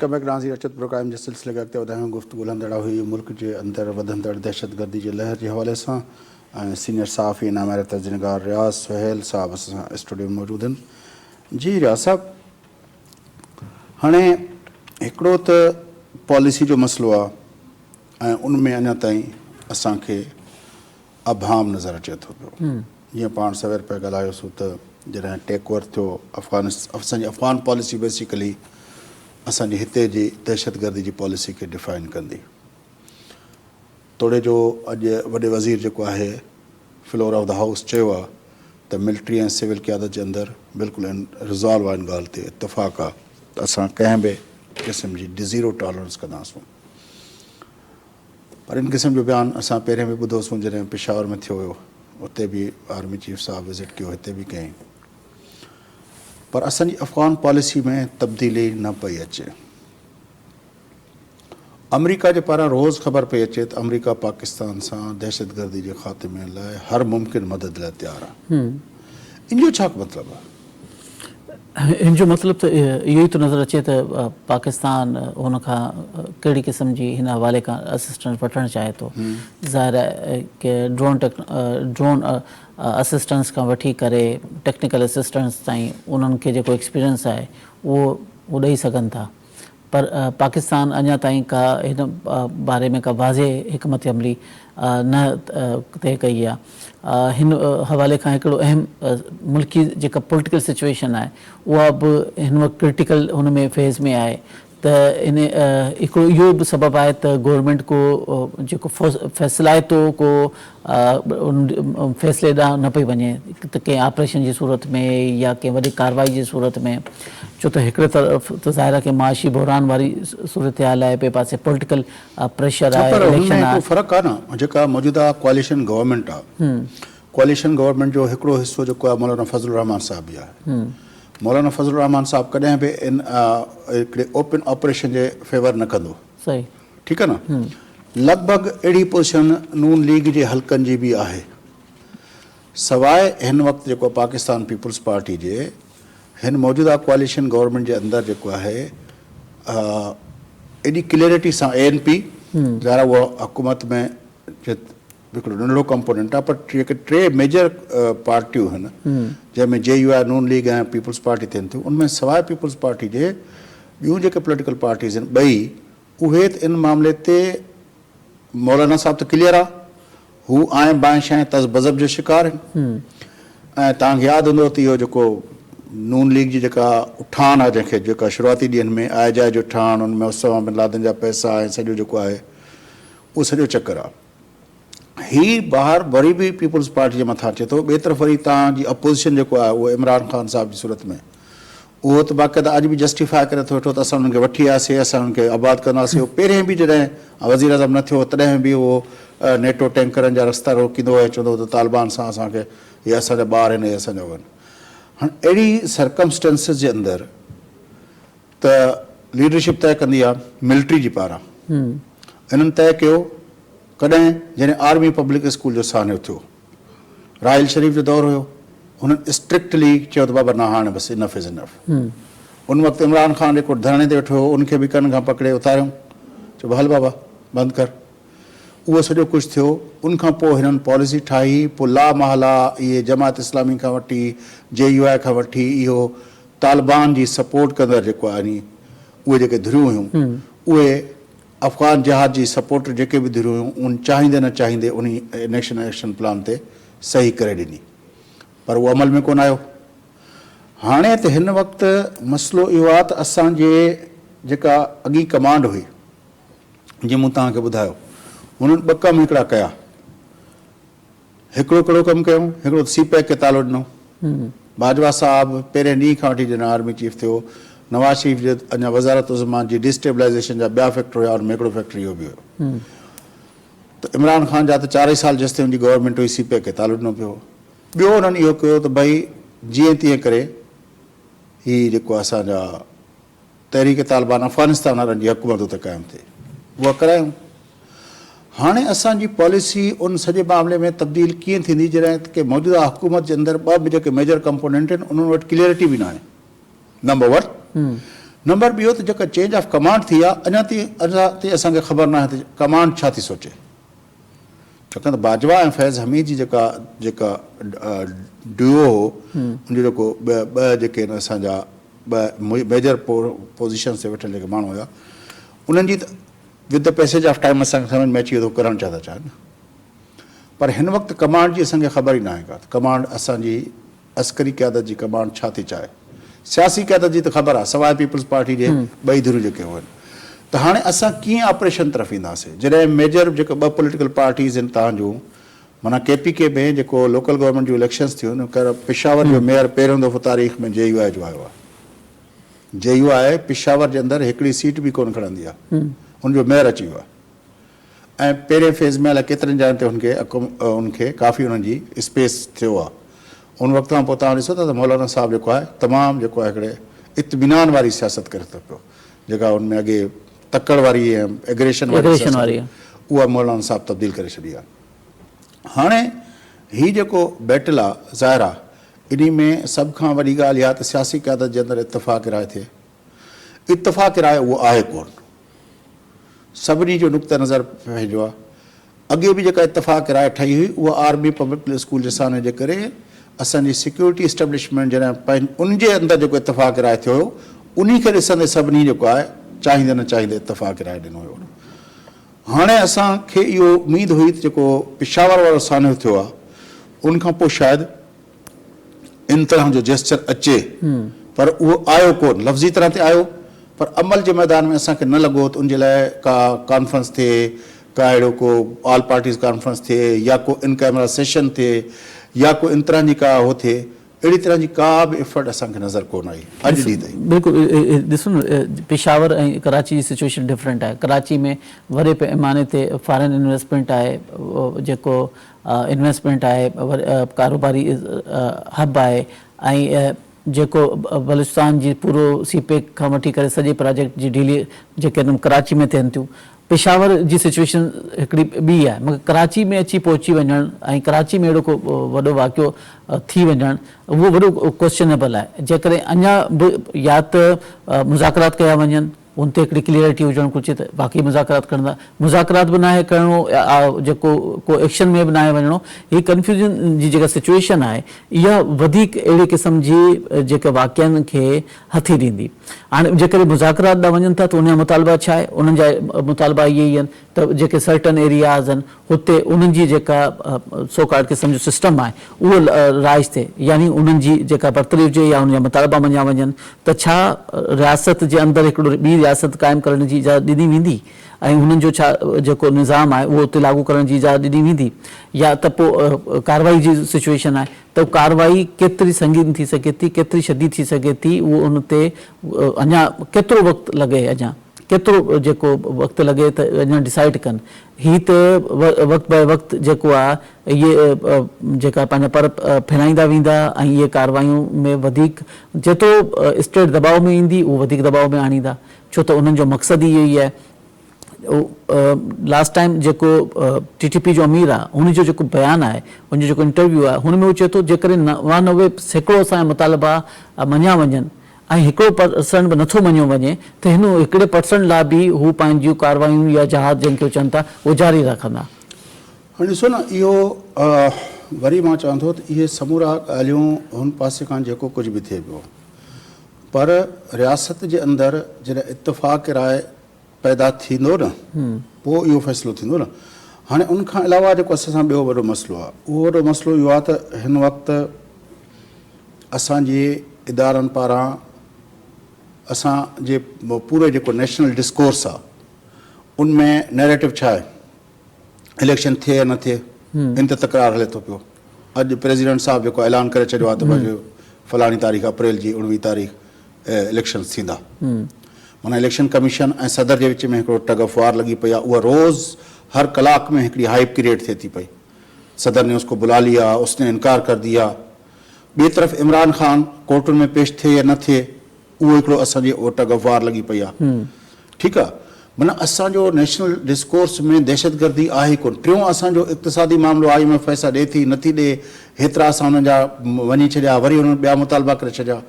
Welcome back नाज़रीन। अचत programme जे सिलसिले खे अॻिते वधायूं। गुफ़्तगू हलंदड़ हुई मुल्क जे अंदरि वधंदड़ दहशतगर्दी जे लहर जे हवाले सां ऐं सीनियर सहाफ़ी नामारे तर्जुमेगार रियाज़ सुहेल साहब असां स्टूडियो में मौजूद आहिनि। जी रियाज़ साहब, हाणे हिकिड़ो त पॉलिसी जो मसइलो आहे ऐं उन में अञा ताईं असांखे अभाम नज़र अचे थो पियो। जीअं पाण सवेर पिया ॻाल्हायोसीं त जॾहिं टेक ओवर थियो असांजी अफ़गान पॉलिसी बेसिकली असांजी हिते जी दहशतगर्दी जी पॉलिसी खे डिफाइन कंदी। तोड़े जो अॼु वॾे वज़ीर जेको आहे फ्लोर ऑफ द हाउस चयो आहे त मिलिट्री ऐं सिविल क़यादत जे अंदरि बिल्कुलु रिज़ॉल्व आहे इन ॻाल्हि ते, इतफ़ाक़ आहे त असां कंहिं बि क़िस्म जी ज़ीरो टॉलरेंस कंदासूं। पर इन क़िस्म जो बयानु असां पहिरें बि ॿुधोसीं जॾहिं पेशावर में थियो हुयो, उते बि आर्मी चीफ साहब विज़िट कयो, हिते बि कयईं। पर असांजी अफ़गान पॉलिसी में तब्दीली न पई अचे। अमरीका जे पारां रोज़ ख़बर पई अचे त अमरीका पाकिस्तान सां दहशतगर्दी जे ख़ात्मे लाइ हर मुमकिन मदद लाइ तयारु आहे। इन जो छा मतिलबु आहे? इन जो मतिलबु त इहो ई थो नज़र अचे त पाकिस्तान हुन खां कहिड़ी क़िस्म जी हिन हवाले खां असिस्टेंस वठणु चाहे थो। ज़ाहिर आहे की ड्रोन असिस्टेंस खां वठी करे टेक्निकल असिस्टेंस ताईं उन्हनि खे जेको एक्सपीरियंस आहे उहो ॾेई सघनि था। पर पाकिस्तान अञा ताईं का हिन बारे में का वाज़े हिकमत अमली न तइ कई आहे। हिन हवाले खां हिकिड़ो अहम मुल्की जेका पॉलिटिकल सिचुएशन आहे उहा बि हिन वक़्तु क्रिटिकल हुन में फेज़ में आहे। त इन हिकिड़ो इहो बि सबबु आहे त गवर्नमेंट को जेको फैसलाए थो को फ़ैसिले ॾांहुं न पई वञे त कंहिं ऑपरेशन जी सूरत में या कंहिं वॾी कार्रवाई जी सूरत में। छो त हिकिड़े तरफ़ त ज़ाहिर आहे की माशी बहरान वारी सूरत हाल आहे, ॿिए पासे पॉलिटिकल प्रेशर आहे, इलेक्शन आहे। फ़र्क़ु आहे न जेका मौजूदा कोalition गवर्नमेंट आहे। कोalition गवर्नमेंट जो हिकिड़ो हिसो जेको आहे मौलाना फज़लुर रहमान साहब बि आहे। मौलाना फज़लुर रहमान साहब कॾहिं बि इन हिकिड़े ओपन ऑपरेशन जे फेवर न कंदो। सही, ठीकु आहे न। लॻभॻि अहिड़ी पोज़ीशन नून लीग जे हलकनि जी बि आहे, सवाइ हिन वक़्तु जेको पाकिस्तान पीपल्स पार्टी जे हिन मौजूदा कोalition गवर्नमेंट जे अंदरि जेको आहे एॾी क्लियरिटी सां ANP ज़ाहिर उहा हुकूमत में हिकिड़ो नंढिड़ो कंपोनेंट आहे, पर जेके टे मेजर पार्टियूं आहिनि जंहिंमें JUI नून लीग ऐं पीपल्स पार्टी थियनि थियूं, उनमें सवाइ पीपल्स पार्टी जे ॿियूं जेके पोलिटिकल पार्टीज़ आहिनि ॿई, उहे त इन मामले ते मौलाना साहब त क्लियर आहे, हू आए बाएं शाएं तज़ बज़ब जो शिकार आहिनि। ऐं तव्हांखे यादि हूंदो त इहो जेको नून लीग जी जेका उठान आहे जंहिंखे जेका शुरूआती ॾींहंनि में आय जाए जो उठान, उनमें उसामा बिन लादेन जा पैसा ऐं सॼो जेको आहे उहो सॼो चकर आहे। ही ॿाहिरि वरी बि पीपल्स पार्टी जे मथां अचे थो। ॿिए तरफ़ वरी तव्हांजी अपोज़िशन जेको आहे उहो इमरान ख़ान साहब जी सूरत में उहो त बाक़ाइदा अॼु बि जस्टिफाए करे थो वेठो त असां उन्हनि खे वठी आयासीं, असां उन्हनि खे आबाद कंदासीं। उहो पहिरें बि जॾहिं वज़ीर आज़म न थियो तॾहिं बि उहो नेटो टैंकरनि जा रस्ता रोकींदो ऐं चवंदो त तालिबान सां असांखे इहे असांजा ॿार आहिनि, इहे असांजा आहिनि। हाणे अहिड़ी सर्कमस्टेंसिस जे अंदरि त लीडरशिप तइ कंदी आहे मिलिट्री जी पारां। इन्हनि तइ कयो कॾहिं जॾहिं आर्मी पब्लिक स्कूल जो सान्यो थियो, राहिल शरीफ़ जो दौरु हुयो, हुननि स्ट्रिक्टली चयो त बाबा न हाणे बसि इनफ इज़ इनफ। उन वक़्तु इमरान ख़ान जेको धरणे ते वेठो हुयो उनखे बि कन खां पकिड़े उतारियऊं, चयो हल बाबा बंदि कर। उहो सॼो कुझु थियो। उनखां पोइ हिननि पॉलिसी ठाही, पोइ ला महला इहे जमात इस्लामी खां वठी JUI खां वठी इहो तालिबान जी सपोर्ट कंदड़ जेको आहे नी उहे जेके धुरियूं हुयूं उहे अफ़गान जिहाद जी सपोर्ट जेके बि धुरियूं हुयूं उन चाहींदे न चाहींदे उन नेशनल एक्शन प्लान ते सही करे ॾिनी, पर उहो अमल में कोन आयो। हाणे त हिन वक़्तु मसइलो इहो आहे त असांजे जेका अॻी कमांड हुई, जीअं मूं तव्हांखे ॿुधायो, हुननि ॿ कम हिकिड़ा कया। हिकिड़ो कहिड़ो कमु कयूं, हिकिड़ो CPEC खे तालो ॾिनो। बाजवा साहब पहिरें ॾींहं खां वठी जॾहिं आर्मी चीफ थियो, नवाज़ शरीफ़ जे अञा वज़ारत उज़्मा जी डिस्टेबलाइज़ेशन जा ॿिया फैक्टर हुया, उनमें हिकिड़ो फैक्टर इहो बि हुयो। त इमरान ख़ान जा त 4 साल जेसि ताईं हुनजी गवर्नमेंट हुई CPEC खे तालो ॾिनो पियो। ॿियो हुननि इहो कयो त भई जीअं तीअं करे हीअ जेको असांजा तहरीक तालिबान अफ़गानिस्तान वारनि जी हुकूमत उते क़ाइमु थिए, उहा करायूं। हाणे असांजी पॉलिसी उन सॼे मामले में तब्दील कीअं थींदी जॾहिं की मौजूदा हुकूमत जे अंदरि ॿ जेके मेजर कंपोनेंट आहिनि उन्हनि वटि क्लियरिटी बि न आहे। नंबर 1। नंबर ॿियो त जेका चेंज ऑफ कमांड थी आहे अञा ताईं असांखे ख़बर न आहे त कमांड छा थी सोचे, छाकाणि त बाजवा ऐं फैज़ हमीद जी जेका ड्यूओ हो उनजो जेको ॿ जेके आहिनि असांजा ॿ मेजर पोज़ीशन ते वेठल जेके माण्हू हुया उन्हनि जी त with the passage of time असांखे सम्झ में अची वियो त करणु छा था चाहिनि, पर हिन वक़्तु कमांड जी असांखे ख़बर ई न आहे का कमांड असांजी अस्करी क़यादत जी कमांड छा थी चाहे। सियासी क़यादत जी त ख़बर आहे सवाइ पीपल्स पार्टी जे ॿई धिरूं जेके हुअनि, त हाणे असां कीअं ऑपरेशन तरफ़ ईंदासीं जॾहिं मेजर जेके ॿ पॉलिटिकल पार्टीज़ आहिनि तव्हांजूं, माना KPK में जेको लोकल गवर्नमेंट जूं इलेक्शन्स थियूं आहिनि, पिशावर जो मेयर पहिरियों दफ़ो तारीख़ में JUI जो आयो आहे। JUI पिशावर जे अंदरि हिकिड़ी सीट बि कोन खणंदी आहे, हुनजो मेयर अची वियो आहे ऐं पहिरें फेज़ में अलाए केतिरनि जॻहियुनि ते उनखे काफ़ी उन्हनि जी स्पेस थियो आहे। उन वक़्त खां पोइ तव्हां ॾिसो था त मौलाना साहब जेको आहे तमामु जेको आहे हिकिड़े इत्मीनान वारी सियासत करे थो पियो, जेका उनमें अॻे तकड़ वारी ऐं एग्रेशन वारी उहा मौलाना साहब तब्दील करे छॾी आहे। हाणे हीउ जेको बैटल आहे ज़ाहिर आहे इन में सभ खां वॾी ॻाल्हि इहा त सियासी क़यादत जे अंदरि इतफ़ाक़ राय थिए। इतफ़ाक़ राय उहो आहे कोन, सभिनी जो नुक़्ते नज़र पंहिंजो आहे। अॻे बि जेका इतफ़ाक़ राय ठही हुई उहा आर्मी पब्लिक स्कूल जे साने जे करे असांजी सिक्योरिटी एस्टेब्लिशमेंट जॾहिं उनजे अंदरि जेको इतफ़ाक़ राय थियो हुयो उन खे ॾिसंदे सभिनी जेको आहे चाहींदे न चाहींदे इतफ़ाक़ राय ॾिनो हुयो। हाणे असांखे इहो उमेद हुई त जेको पिशावर वारो सान्हो थियो आहे उनखां पोइ शायदि इन तरह जो जेस्चर अचे, पर उहो आयो कोन, लफ़्ज़ी तरह ते आयो पर अमल जे मैदान में असांखे न लॻो त उनजे लाइ का कॉन्फ्रेंस थिए, का अहिड़ो को ऑल पार्टीज़ कॉन्फ्रेंस थिए या को इन कैमरा सेशन थिए या को इन तरह जी का हो थिए, अहिड़ी तरह जी का बि एफर्ट असांखे नज़र कोन आई अॼु ॾींहुं ताईं। बिल्कुलु ॾिसो न पेशावर ऐं कराची जी सिचुएशन डिफरेंट आहे। कराची में वॾे पैमाने ते फॉरेन इन्वेस्टमेंट आहे, जेको इन्वेस्टमेंट आहे, कारोबारी हब आहे ऐं जेको बलूचिस्तान जी पूरो CPEC खां वठी करे सॼे प्रोजेक्ट जी डील जेके आहिनि कराची में थियनि थियूं। पेशावर जी सिचुएशन हिकिड़ी ॿी आहे, मगर कराची में अची पहुची वञणु ऐं कराची में अहिड़ो को वॾो वाक़ियो थी वञणु उहो वॾो क्वेश्चनेबल आहे। जेकॾहिं अञा बि या त मुज़ाकरात कया वञनि उन ते हिकिड़ी क्लियरिटी हुजणु घुरिजे त बाक़ी मुज़ाकरात करंदा, मुज़ाकरात बि न आहे करिणो जेको को एक्शन में बि न आहे वञिणो। हीअ कन्फ्यूजन जी जेका सिचुएशन आहे इहा वधीक अहिड़े क़िस्म जी जेके वाक़िअनि खे हथी ॾींदी। हाणे जेकॾहिं मुज़ाकरात ॾांहुं वञनि था त उनजा मुतालबा छा आहे, उन्हनि जा मुतालबा इहे ई आहिनि त जेके सर्टन एरियाज़ आहिनि हुते उन्हनि जी जेका सोकार्ड क़िस्म जो सिस्टम आहे उहो राइज थिए, यानी उन्हनि जी जेका बरतरी हुजे या उनजा मुतालबा मञिया वञनि त छा रियासत जे अंदरि हिकिड़ो ॿी रियासत क़ाइमु करण जी इजाज़त ॾिनी वेंदी ऐं हुननि जो छा जेको निज़ाम आहे उहो उते लागू करण जी इजाज़त ॾिनी वेंदी, या त पोइ कार्रवाई जी सिचुएशन आहे त कार्रवाई केतिरी संगीन थी सघे थी, केतिरी शदीद थी सघे थी, उहो उन ते अञा केतिरो वक़्तु लॻे, अञा केतिरो जेको वक़्तु लॻे त अञा डिसाइड कनि। हीअ त वक़्तु बाए वक़्तु जेको आहे इहे जेका पंहिंजा पर फैलाईंदा वेंदा ऐं इहे कार्रवायूं में वधीक जेतिरो स्टेट दबाव में ईंदी उहो वधीक दबाव में आणींदा, छो त उन्हनि जो मक़सदु इहो ई आहे। लास्ट टाइम जेको TTP जो अमीर आहे हुनजो जेको बयानु आहे, हुनजो जेको इंटरव्यू आहे हुन में उहो चए थो जेकॾहिं 99% असांजा मुतालबा मञिया वञनि ऐं 1% बि नथो मञियो वञे त हिन 1% लाइ बि हू पंहिंजियूं कार्रवायूं या जहाज़ जंहिंखे चवनि था उहे जारी रखंदा। हाणे ॾिसो न इहो वरी मां चवां थो त इहे समूरा ॻाल्हियूं हुन पासे खां जेको कुझु बि थिए पियो, पर रियासत जे अंदरि जॾहिं इतफ़ाक़ राय पैदा थींदो न पोइ इहो फ़ैसिलो थींदो न। हाणे उनखां अलावा जेको असां सां ॿियो वॾो मसइलो आहे उहो वॾो मसइलो इहो आहे त हिन वक़्तु असांजे इदारनि पारां असांजे पूरे जेको नेशनल डिस्कोर्स आहे उनमें नैरेटिव छा आहे, इलेक्शन थिए या न थिए इन ते तकरार हले थो पियो। अॼु प्रेसिडेंट साहिबु जेको ऐलान करे छॾियो आहे त भई फलाणी तारीख़ अप्रैल जी 19 तारीख़ इलेक्शन्स थींदा, माना इलेक्शन कमीशन ऐं सदर जे विच में हिकिड़ो टग ऑफ वार लॻी पई आहे। उहा रोज़ हर कलाक में हिकिड़ी हाइप क्रिएट थिए थी पई, सदर ने उसको बुला लिया, उसने इनकार कर दिया। ॿिए तरफ़ इमरान ख़ान कोर्टुनि में पेश थिए या न थिए उहो हिकिड़ो असांजी टग ऑफ वार लॻी पई आहे। ठीकु आहे, माना असांजो नेशनल डिस्कोर्स में दहशतगर्दी आहे ई कोन। टियों असांजो इक़्तिसादी मामिलो IMF पैसा ॾिए थी नथी ॾिए, हेतिरा असां हुननि जा वञी छॾिया, वरी हुननि ॿिया मुतालबा करे छॾिया,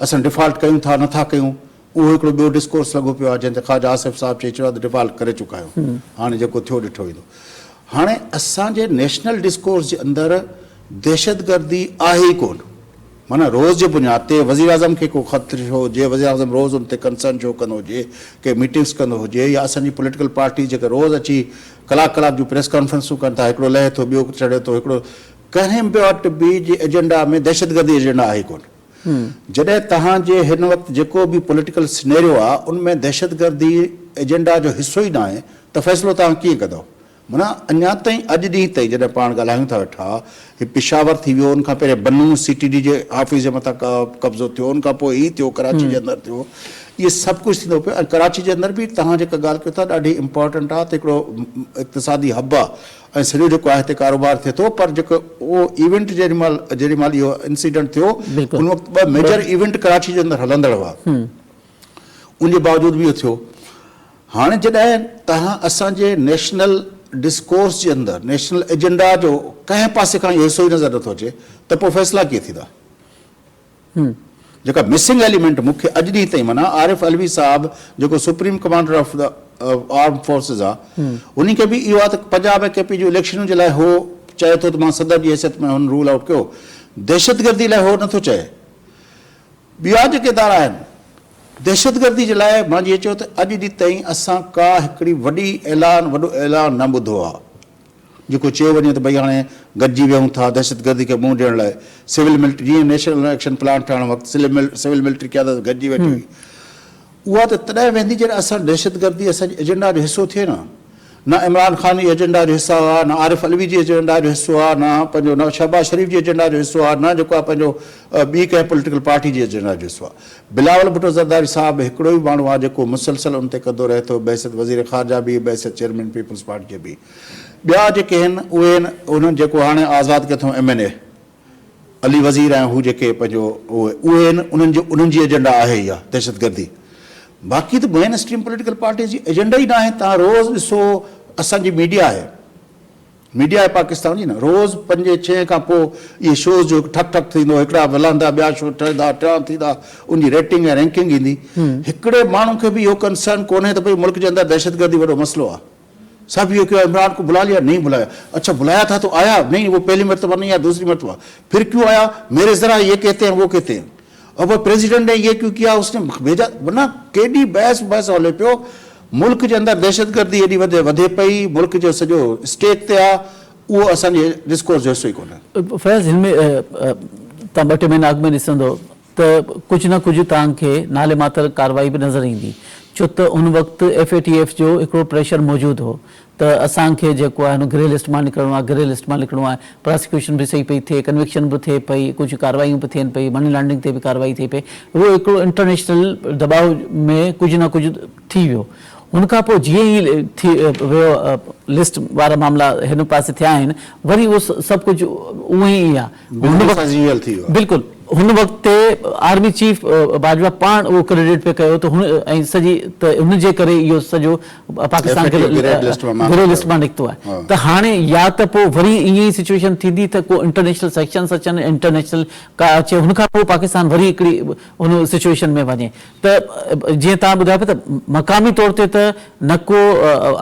असां डिफॉल्ट कयूं था नथा कयूं, उहो हिकिड़ो ॿियो डिस्कोर्स लॻो पियो आहे जंहिं ते ख़्वाजा आसिफ़ साहिबु चई चयो आहे डिफॉल्ट करे चुका आहियो, हाणे जेको थियो ॾिठो वेंदो। हाणे असांजे नेशनल डिस्कोर्स जे अंदरि दहशतगर्दी आहे ई कोन। माना रोज़ जे बुनियाद ते वज़ीर आज़म खे को ख़त थियो हुजे, वज़ीर आज़म रोज़ उन ते कंसर्न शो कंदो हुजे, के मीटिंग्स कंदो हुजे, या असांजी पॉलिटिकल पार्टी जेके रोज़ अची कलाक जूं प्रेस कॉन्फ्रेंसूं कनि था, हिकिड़ो लहे थो ॿियो चढ़े थो, हिकिड़ो कंहिं बि वटि बि जे एजेंडा में दहशतगर्दी एजेंडा आहे कोन। जॾहिं तव्हांजे हिन वक़्तु जेको बि पॉलिटिकल सिनेरियो आहे उनमें दहशतगर्दी एजेंडा जो हिसो ई न आहे त फ़ैसिलो तव्हां कीअं कंदव? माना अञा ताईं अॼु ॾींहं ताईं जॾहिं पाण ॻाल्हायूं था वेठा, हीउ पिशावर थी वियो, उनखां पहिरियों बन्नू CTD जे ऑफिस जे मथां कब्ज़ो थियो, उनखां पोइ हीउ थियो, कराची जे अंदरि थियो, इहे सभु कुझु थींदो पियो। ऐं कराची जे अंदरि बि तव्हां जेका ॻाल्हि कयो था ॾाढी इम्पॉर्टेंट आहे त हिकिड़ो इक़्तिसादी हब आहे ऐं सॼो जेको आहे हिते कारोबार थिए थो। पर जेको उहो इवेंट जेॾी महिल इहो इंसिडेंट थियो उन वक़्तु ॿ मेजर इवेंट कराची जे अंदरि हलंदड़ हुआ, उनजे बावजूदि बि इहो थियो। हाणे जॾहिं तव्हां असांजे नेशनल डिस्कोर्स जे अंदरि नेशनल एजेंडा जो कंहिं पासे खां इहो हिसो ई नज़र नथो अचे त पोइ फ़ैसिला कीअं थींदा? जेका मिसिंग एलिमेंट मूंखे अॼु ॾींहं ताईं माना आरिफ अलवी साहिबु जेको supreme commander of the arm forces आहे, उन खे बि इहो आहे त पंजाब ऐं KP जूं इलेक्शनूं जे लाइ हो चए थो त मां सदर जी हैसियत में हुन रूल आउट कयो, दहशतगर्दी लाइ हो नथो चए। ॿिया जेके इदारा आहिनि दहशतगर्दी जे लाइ, मां जीअं चयो त अॼु ॾींहं ताईं असां का हिकिड़ी वॾो ऐलान न ॿुधो आहे जेको चयो वञे त भई हाणे गॾिजी वियूं था दहशतगर्दी खे मुंहुं ॾियण लाइ। सिविल मिलिट्री जीअं नेशनल एक्शन प्लान ठहण वक़्तु सिविल मिलिट्री क़यादत गॾिजी वेठी हुई, उहा त तॾहिं वेंदी जॾहिं असां दहशतगर्दी असांजे एजेंडा जो हिसो थिए न इमरान ख़ान जी एजेंडा जो हिसो आहे, न आरिफ अलवी जी एजेंडा जो हिसो आहे, न शहबाज शरीफ़ जी एजेंडा जो हिसो आहे, न जेको आहे पंहिंजो ॿी कंहिं पॉलिटिकल पार्टी जी एजेंडा जो हिसो आहे। बिलावल भुट्टो ज़रदारी साहिबु हिकिड़ो ई माण्हू आहे जेको मुसलसल उन ते कंदो रहे थो, बहसियत वज़ीर ख़ारजा बि, बहसियत चेयरमैन पीपल्स पार्टी जे बि। ॿिया जेके आहिनि उहे आहिनि उन्हनि जेको हाणे आज़ादु कयो अथऊं MNA अली वज़ीर ऐं हू जेके पंहिंजो उहे आहिनि, उन्हनि जी एजेंडा आहे ई आहे दहशतगर्दी। बाक़ी त मेन स्ट्रीम पॉलिटिकल पार्टी जी एजेंडा ई न आहे। तव्हां रोज़ ॾिसो असांजी मीडिया आहे पाकिस्तान जी न, रोज़ 5-6 खां पोइ इहे शोज़ जो ठक थींदो, हिकिड़ा हलंदा ॿिया शो ठहंदा, टर्न थींदा, उनजी रेटिंग ऐं रैंकिंग ईंदी। हिकिड़े माण्हू खे बि इहो कंसर्न कोन्हे त भई मुल्क जे अंदरि दहशतगर्दी वॾो मसइलो आहे। सब ये क्यों इमरान को बुला लिया, नहीं बुलाया, अच्छा बुलाया था तो आया नहीं, वो पहली मरतबा नहीं आया, दूसरी मरतबा फिर क्यों आया, मेरे जरा ये कहते हैं वो कहते हैं, अब वो प्रेसिडेंट ने ये क्यों किया, उसने भेजा, वरना केडी बहस हले पियो। मुल्क जे अंदरि दहशतगर्दी एॾी वधे पई, मुल्क जो सॼो स्टेट ते आहे, उहो असांजे डिस्कोर्स जो हिसो ई कोन्हे। फैज़ हिन में तव्हां 2 टे महीना अॻु में ॾिसंदो त कुझु न कुझु तव्हांखे नाले मात्र कार्रवाई बि नज़र ईंदी, छो त उन वक़्तु FATF जो हिकिड़ो प्रेशर मौजूदु हो त असांखे जेको आहे ग्रे लिस्ट मां निकिरणो आहे, ग्रे लिस्ट मां निकिरणो आहे। प्रोसिक्यूशन बि सही पई थिए, कन्विक्शन बि थिए पई, कुझु कार्रवाइयूं बि थियनि पई, मनी लॉन्ड्रिंग ते बि कार्रवाई थिए पई। उहो हिकिड़ो इंटरनेशनल दबाव में कुझु न कुझु थी वियो। उनखां पोइ जीअं ई थी वियो लिस्ट वारा मामला हिन पासे थिया आहिनि, वरी उहो सभु कुझु उहो ई आहे बिल्कुलु। हुन वक़्त ते आर्मी चीफ बाजवा पाण उहो क्रेडिट पे कयो त हुन ऐं सॼी त हुनजे करे इहो सॼो पाकिस्तान खे ग्रे लिस्ट मां निकितो आहे। त हाणे या त पोइ वरी ईअं ई सिचुएशन थींदी त को इंटरनेशनल सेक्शन्स अचनि, इंटरनेशनल का अचे, हुनखां पोइ पाकिस्तान वरी हिकिड़ी हुन सिचुएशन में वञे। त जीअं तव्हां ॿुधायो पिया त मक़ामी तौर ते त न को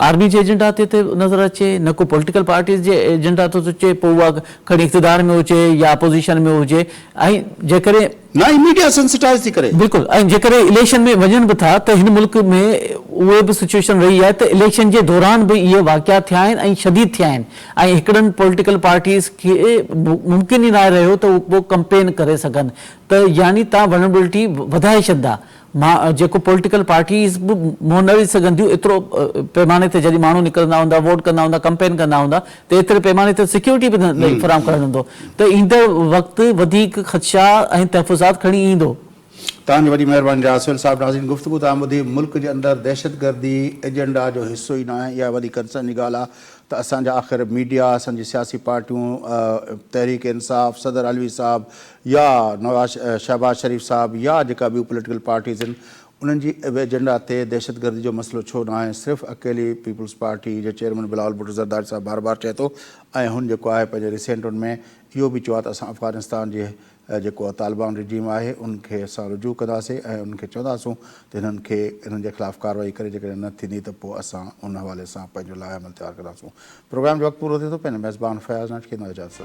आर्मी जे एजेंडा ते नज़र अचे, न को पॉलिटिकल पार्टीज़ जे एजेंडा थो अचे, पोइ उहा खणी इक़्तिदार में हुजे या अपोज़िशन में हुजे, ऐं जेकॾहिं मीडिया सेंसिटाइज थी करे बिल्कुलु, ऐं जेकॾहिं इलेक्शन में वञनि बि था त हिन मुल्क में उहे बि सिचुएशन रही आहे त इलेक्शन जे दौरान बि इहे वाक़िया थिया आहिनि ऐं शदीद थिया आहिनि, ऐं हिकिड़नि पॉलिटिकल पार्टीज़ खे मुमकिन ई न रहियो त उहो कंपेन करे सघनि। त यानी तव्हां वनरेबिलिटी वधाए छॾंदा। मां जेको पॉलिटिकल पार्टीज़ बि मुंहुं न विझी सघनि थियूं, एतिरो पैमाने ते जॾहिं माण्हू निकिरंदा हूंदा, वोट कंदा हूंदा, कंपेन कंदा हूंदा, त एतिरे पैमाने ते सिक्योरिटी बि न फराहम करणु हूंदो, त ईंदड़ वक़्तु वधीक ख़दशा ऐं तहफ़ुज़ात खणी ईंदो। तव्हांजी वॾी महिरबानी रासिल साहिबु। नाज़रीन, गुफ़्तगू तव्हां ॿुधी, मुल्क जे अंदरि दहशतगर्दी एजेंडा जो हिसो ई न आहे, इहा वॾी कंसर्न जी ॻाल्हि आहे त असांजा आख़िर मीडिया, असांजी सियासी पार्टियूं, तहरीक इंसाफ़, सदर अलवी साहिबु या शहबाज शरीफ़ साहिबु या जेका ॿियूं पॉलिटिकल पार्टीज़ आहिनि, उन्हनि जी एजेंडा ते दहशतगर्दी जो मसइलो छो न आहे। सिर्फ़ु अकेली पीपल्स पार्टी जे चेयरमैन बिलावल भुट्टो ज़रदारी साहिबु बार चए थो, ऐं हुन जेको आहे पंहिंजे रिसेंट में इहो बि चयो आहे त असां अफ़गानिस्तान जे जेको तालिबान रिजीम आहे उनखे असां रुजू कंदासीं ऐं उनखे चवंदासूं त हिननि खे हिननि जे ख़िलाफ़ु कार्रवाई करे जेकॾहिं न थींदी त पोइ असां उन हवाले सां पंहिंजो लाइ अमल तयारु कंदासूं। प्रोग्राम जो वक़्तु पूरो थिए थो, पंहिंजे मेज़बान फयाज़ नाश खे इजाज़त।